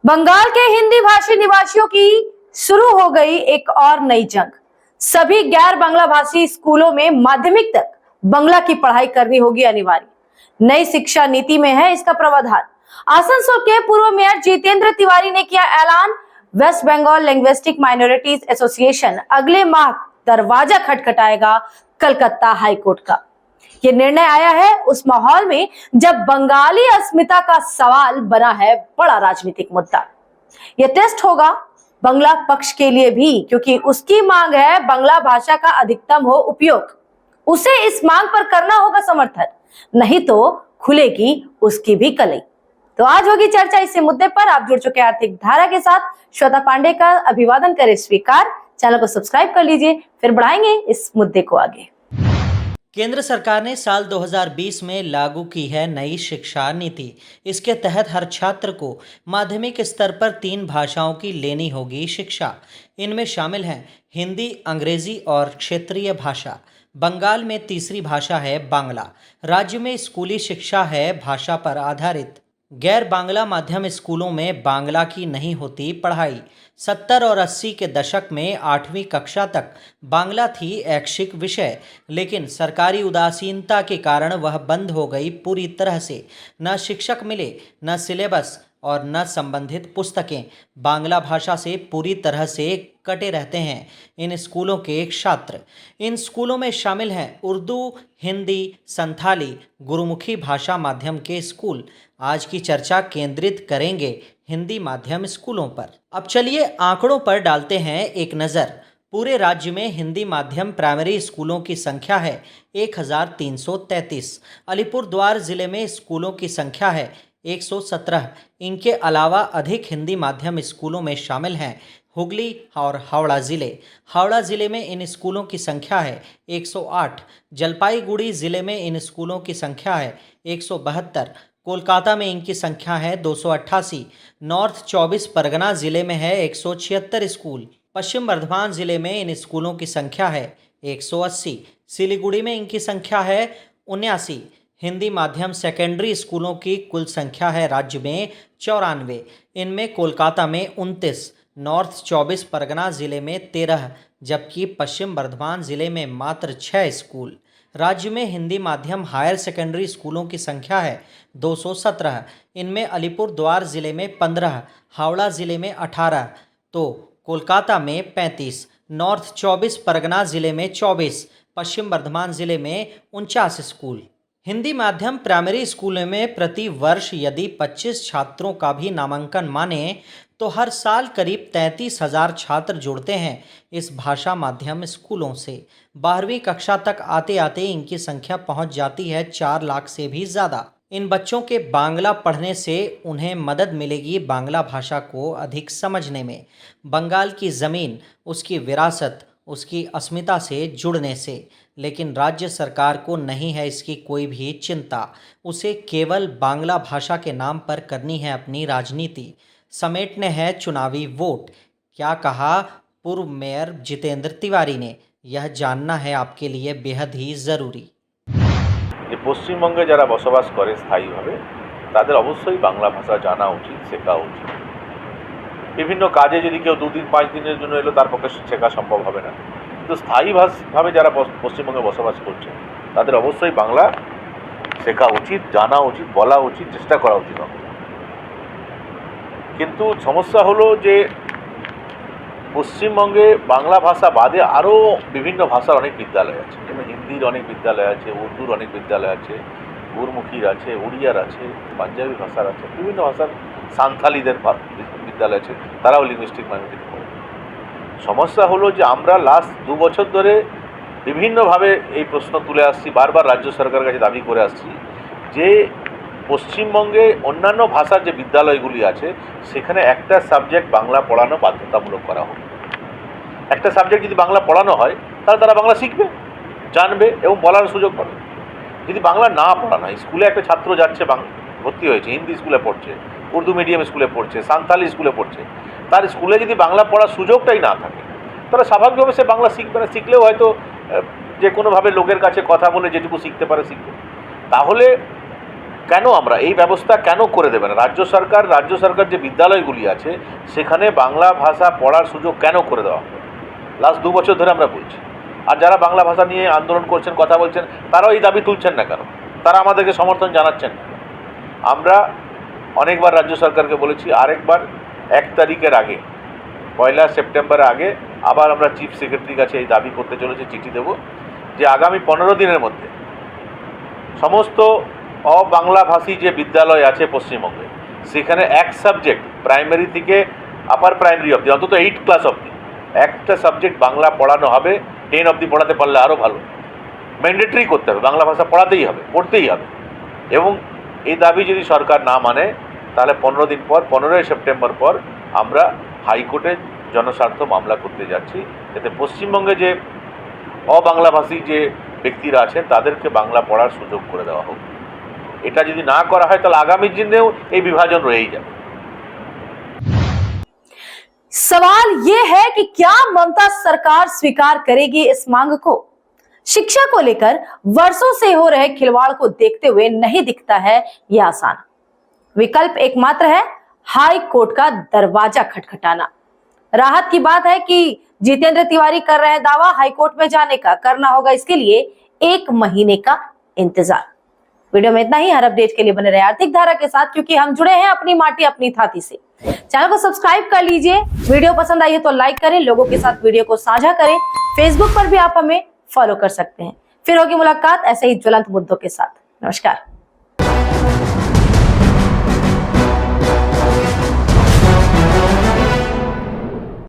बंगाल के हिंदी भाषी निवासियों की शुरू हो गई एक और नई जंग। सभी गैर बांग्ला भाषी स्कूलों में माध्यमिक तक बांग्ला की पढ़ाई करनी होगी अनिवार्य। नई शिक्षा नीति में है इसका प्रावधान। आसनसोल के पूर्व मेयर जितेंद्र तिवारी ने किया ऐलान। West Bengal linguistic minorities association अगले माह दरवाजा खटखटाएगा कलकत्ता हाईकोर्ट का। ये निर्णय आया है उस माहौल में जब बंगाली अस्मिता का सवाल बना है बड़ा राजनीतिक मुद्दा। यह टेस्ट होगा बांग्ला पक्ष के लिए भी, क्योंकि उसकी मांग है बांग्ला भाषा का अधिकतम हो उपयोग। उसे इस मांग पर करना होगा समर्थन, नहीं तो खुलेगी उसकी भी कलई। तो आज होगी चर्चा इसी मुद्दे पर। आप जुड़ चुके आर्थिक धारा के साथ। श्वेता पांडे का अभिवादन करें स्वीकार। चैनल को सब्सक्राइब कर लीजिए, फिर बढ़ाएंगे इस मुद्दे को आगे। केंद्र सरकार ने साल 2020 में लागू की है नई शिक्षा नीति। इसके तहत हर छात्र को माध्यमिक स्तर पर 3 भाषाओं की लेनी होगी शिक्षा। इनमें शामिल हैं हिंदी, अंग्रेजी और क्षेत्रीय भाषा। बंगाल में तीसरी भाषा है बांग्ला। राज्य में स्कूली शिक्षा है भाषा पर आधारित। गैर बांग्ला माध्यम स्कूलों में बांग्ला की नहीं होती पढ़ाई। 70 और 80 के दशक में 8वीं कक्षा तक बांग्ला थी ऐच्छिक विषय, लेकिन सरकारी उदासीनता के कारण वह बंद हो गई पूरी तरह से। न शिक्षक मिले, न सिलेबस और न संबंधित पुस्तकें। बांग्ला भाषा से पूरी तरह से कटे रहते हैं इन स्कूलों के छात्र। इन स्कूलों में शामिल हैं उर्दू, हिंदी, संथाली, गुरुमुखी भाषा माध्यम के स्कूल। आज की चर्चा केंद्रित करेंगे हिंदी माध्यम स्कूलों पर। अब चलिए आंकड़ों पर डालते हैं एक नज़र। पूरे राज्य में हिंदी माध्यम प्राइमरी स्कूलों की संख्या है 1333। अलीपुरद्वार जिले में स्कूलों की संख्या है 117। इनके अलावा अधिक हिंदी माध्यम स्कूलों में शामिल हैं हुगली और हावड़ा ज़िले। हावड़ा ज़िले में इन स्कूलों की संख्या है 108। जलपाईगुड़ी ज़िले में इन स्कूलों की संख्या है 172। कोलकाता में इनकी संख्या है 288। नॉर्थ 24 परगना ज़िले में है 176 स्कूल। पश्चिम बर्धमान ज़िले में इन स्कूलों की संख्या है 180। सिलीगुड़ी में इनकी संख्या है 79। हिंदी माध्यम सेकेंडरी स्कूलों की कुल संख्या है राज्य में 94। इनमें कोलकाता में 29, नॉर्थ 24 परगना ज़िले में 13, जबकि पश्चिम बर्धमान ज़िले में मात्र 6 स्कूल। राज्य में हिंदी माध्यम हायर सेकेंडरी स्कूलों की संख्या है 217। इनमें अलीपुरद्वार ज़िले में 15, हावड़ा ज़िले में 18, तो कोलकाता में 35, नॉर्थ 24 परगना ज़िले में 24, पश्चिम बर्धमान ज़िले में 49 स्कूल। हिंदी माध्यम प्राइमरी स्कूलों में प्रति वर्ष यदि 25 छात्रों का भी नामांकन माने तो हर साल करीब 33,000 छात्र जुड़ते हैं इस भाषा माध्यम स्कूलों से। 12वीं कक्षा तक आते आते इनकी संख्या पहुंच जाती है 4 लाख से भी ज़्यादा। इन बच्चों के बांग्ला पढ़ने से उन्हें मदद मिलेगी बांग्ला भाषा को अधिक समझने में। बंगाल की ज़मीन, उसकी विरासत, उसकी अस्मिता से जुड़ने से। लेकिन राज्य सरकार को नहीं है इसकी कोई भी चिंता। उसे केवल बांग्ला भाषा के नाम पर करनी है अपनी राजनीति, समेटने हैं चुनावी वोट। क्या कहा पूर्व मेयर जितेंद्र तिवारी ने, यह जानना है आपके लिए बेहद ही ज़रूरी। পশ্চিমবঙ্গে যারা বসবাস করে স্থায়ীভাবে তাদের অবশ্যই বাংলা ভাষা জানা উচিত, শেখা উচিত। বিভিন্ন কাজে যদি কেউ 2 দিন 5 দিনের জন্য এলো তার পক্ষে শেখা সম্ভব হবে না, কিন্তু স্থায়ীভাবে যারা পশ্চিমবঙ্গে বসবাস করছে তাদের অবশ্যই বাংলা শেখা উচিত, জানা উচিত, বলা উচিত, চেষ্টা করা উচিত। কিন্তু সমস্যা হলো যে পশ্চিমবঙ্গে বাংলা ভাষা বাদে আরও বিভিন্ন ভাষার অনেক বিদ্যালয় আছে, যেমন হিন্দির অনেক বিদ্যালয় আছে, উর্দুর অনেক বিদ্যালয় আছে, গুরমুখীর আছে, উড়িয়ার আছে, পাঞ্জাবি ভাষার আছে, বিভিন্ন ভাষার, সান্থালিদের বিদ্যালয় আছে, তারাও লিঙ্গুইস্টিক মাইনরিটি পড়ে। সমস্যা হলো যে আমরা লাস্ট 2 বছর ধরে বিভিন্নভাবে এই প্রশ্ন তুলে আসছি, বারবার রাজ্য সরকারের কাছে দাবি করে আসছি যে পশ্চিমবঙ্গে অন্যান্য ভাষার যে বিদ্যালয়গুলি আছে সেখানে একটা সাবজেক্ট বাংলা পড়ানো বাধ্যতামূলক করা হোক। একটা সাবজেক্ট যদি বাংলা পড়ানো হয় তাহলে তারা বাংলা শিখবে, জানবে এবং বলার সুযোগ পাবে। যদি বাংলা না পড়ানো হয়, স্কুলে একটা ছাত্র যাচ্ছে, ভর্তি হয়েছে, হিন্দি স্কুলে পড়ছে, উর্দু মিডিয়াম স্কুলে পড়ছে, সান্তালি স্কুলে পড়ছে, তার স্কুলে যদি বাংলা পড়ার সুযোগটাই না থাকে তাহলে স্বাভাবিকভাবে সে বাংলা শিখবে না। শিখলেও হয়তো যে কোনোভাবে লোকের কাছে কথা বলে যেটুকু শিখতে পারে শিখবে। তাহলে কেন আমরা এই ব্যবস্থা কেন করে দেবে না রাজ্য সরকার যে বিদ্যালয়গুলি আছে সেখানে বাংলা ভাষা পড়ার সুযোগ কেন করে দেওয়া হবে? লাস্ট 2 বছর ধরে আমরা বলছি। আর যারা বাংলা ভাষা নিয়ে আন্দোলন করছেন, কথা বলছেন, তারাও এই দাবি তুলছেন না কেন? তারা আমাদেরকে সমর্থন জানাচ্ছেন না। আমরা অনেকবার রাজ্য সরকারকে বলেছি, আরেকবার 1 তারিখের আগে, 1 সেপ্টেম্বরের আগে আবার আমরা চিফ সেক্রেটারির কাছে এই দাবি করতে চলেছি, চিঠি দেব যে আগামী 15 দিনের মধ্যে সমস্ত অবাংলাভাষী যে বিদ্যালয় আছে পশ্চিমবঙ্গে সেখানে এক সাবজেক্ট প্রাইমারি থেকে আপার প্রাইমারি অবধি, অন্তত 8 ক্লাস অবধি একটা সাবজেক্ট বাংলা পড়ানো হবে। 10 অবধি পড়াতে পারলে আরও ভালো। ম্যান্ডেটরি করতে হবে, বাংলা ভাষা পড়াতেই হবে, পড়তেই হবে। এবং এই দাবি যদি সরকার না মানে তাহলে 15 দিন পর, 15 সেপ্টেম্বর পর আমরা হাইকোর্টে জনস্বার্থ মামলা করতে যাচ্ছি, যাতে পশ্চিমবঙ্গে যে অবাংলাভাষী যে ব্যক্তিরা আছেন তাদেরকে বাংলা পড়ার সুযোগ করে দেওয়া হোক। এটা যদি না করা হয় তাহলে আগামী দিনেও এই বিভাজন রয়েই যাবে। सवाल ये है कि क्या ममता सरकार स्वीकार करेगी इस मांग को? शिक्षा को लेकर वर्षों से हो रहे खिलवाड़ को देखते हुए नहीं दिखता है यह आसान। विकल्प एकमात्र है हाई कोर्ट का दरवाजा खटखटाना। राहत की बात है कि जितेंद्र तिवारी कर रहे हैं दावा हाई कोर्ट में जाने का। करना होगा इसके लिए 1 महीने का इंतजार। वीडियो में इतना ही। हर अपडेट के लिए बने रहे आर्थिक धारा के साथ, क्योंकि हम जुड़े हैं अपनी माटी अपनी थाती से। चैनल को सब्सक्राइब कर लीजिए। वीडियो पसंद आई है तो लाइक करें, लोगों के साथ वीडियो को साझा करें। फेसबुक पर भी आप हमें फॉलो कर सकते हैं। फिर होगी मुलाकात ऐसे ही ज्वलंत मुद्दों के साथ। नमस्कार।